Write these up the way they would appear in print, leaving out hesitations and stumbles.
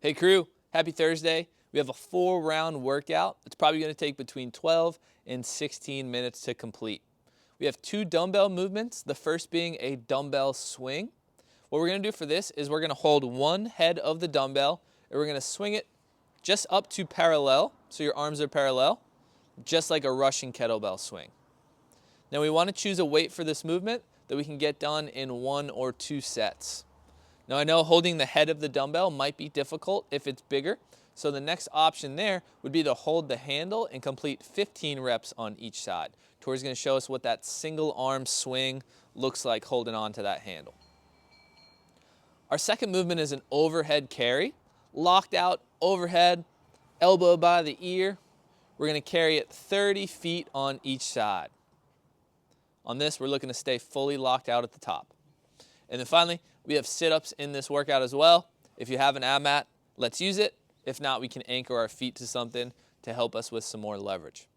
Hey crew, happy Thursday. We have a 4-round workout. It's probably going to take between 12 and 16 minutes to complete. We have 2 dumbbell movements, the first being a dumbbell swing. What we're going to do for this is we're going to hold one head of the dumbbell and we're going to swing it just up to parallel, so your arms are parallel, just like a Russian kettlebell swing. Now we want to choose a weight for this movement that we can get done in 1 or 2 sets. Now I know holding the head of the dumbbell might be difficult if it's bigger, so the next option there would be to hold the handle and complete 15 reps on each side. Tori's going to show us what that single arm swing looks like holding on to that handle. Our second movement is an overhead carry. Locked out, overhead, elbow by the ear. We're going to carry it 30 feet on each side. On this, we're looking to stay fully locked out at the top. And then finally, we have sit-ups in this workout as well. If you have an ab mat, let's use it. If not, we can anchor our feet to something to help us with some more leverage.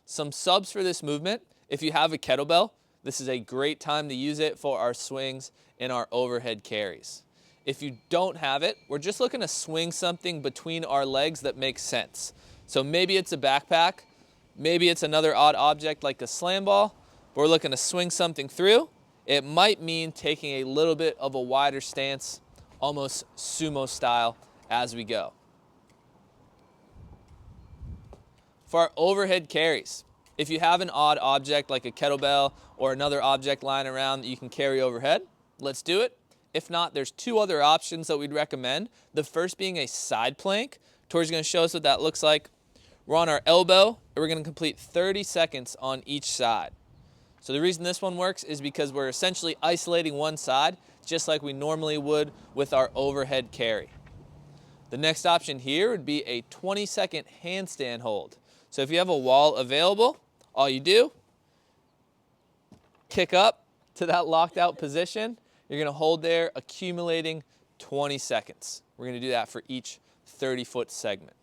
Some subs for this movement. If you have a kettlebell, this is a great time to use it for our swings and our overhead carries. If you don't have it, we're just looking to swing something between our legs that makes sense. So maybe it's a backpack, maybe it's another odd object like a slam ball, but we're looking to swing something through. It might mean taking a little bit of a wider stance, almost sumo style as we go. For our overhead carries, if you have an odd object like a kettlebell or another object lying around that you can carry overhead, let's do it. If not, there's 2 other options that we'd recommend. The first being a side plank. Tori's going to show us what that looks like. We're on our elbow, and we're going to complete 30 seconds on each side. So the reason this one works is because we're essentially isolating one side, just like we normally would with our overhead carry. The next option here would be a 20-second handstand hold. So if you have a wall available, all you do, kick up to that locked out position. You're going to hold there, accumulating 20 seconds. We're going to do that for each 30-foot segment.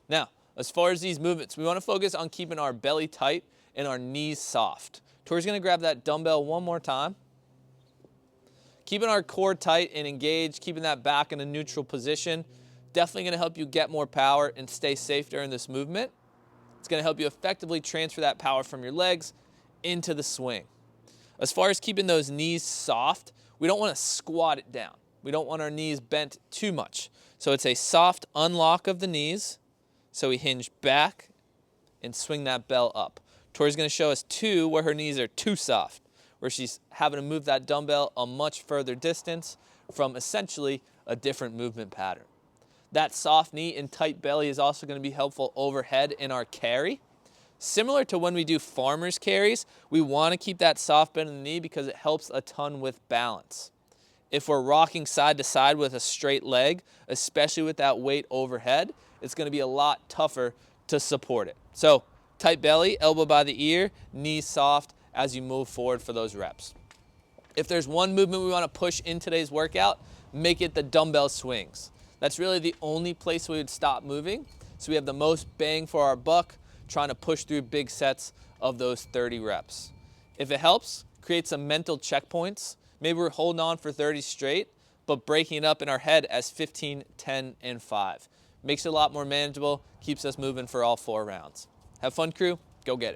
Now, as far as these movements, we want to focus on keeping our belly tight and our knees soft. Tori's going to grab that dumbbell one more time. Keeping our core tight and engaged, keeping that back in a neutral position, definitely going to help you get more power and stay safe during this movement. It's going to help you effectively transfer that power from your legs into the swing. As far as keeping those knees soft, we don't want to squat it down. We don't want our knees bent too much. So it's a soft unlock of the knees. So we hinge back and swing that bell up. Tori's going to show us 2 where her knees are too soft, where she's having to move that dumbbell a much further distance from essentially a different movement pattern. That soft knee and tight belly is also going to be helpful overhead in our carry. Similar to when we do farmer's carries, we want to keep that soft bend in the knee because it helps a ton with balance. If we're rocking side to side with a straight leg, especially with that weight overhead, it's going to be a lot tougher to support it. So tight belly, elbow by the ear, knees soft as you move forward for those reps. If there's one movement we want to push in today's workout, make it the dumbbell swings. That's really the only place we would stop moving, so we have the most bang for our buck trying to push through big sets of those 30 reps. If it helps, create some mental checkpoints. Maybe we're holding on for 30 straight, but breaking it up in our head as 15, 10, and 5. Makes it a lot more manageable, keeps us moving for all 4 rounds. Have fun, crew. Go get it.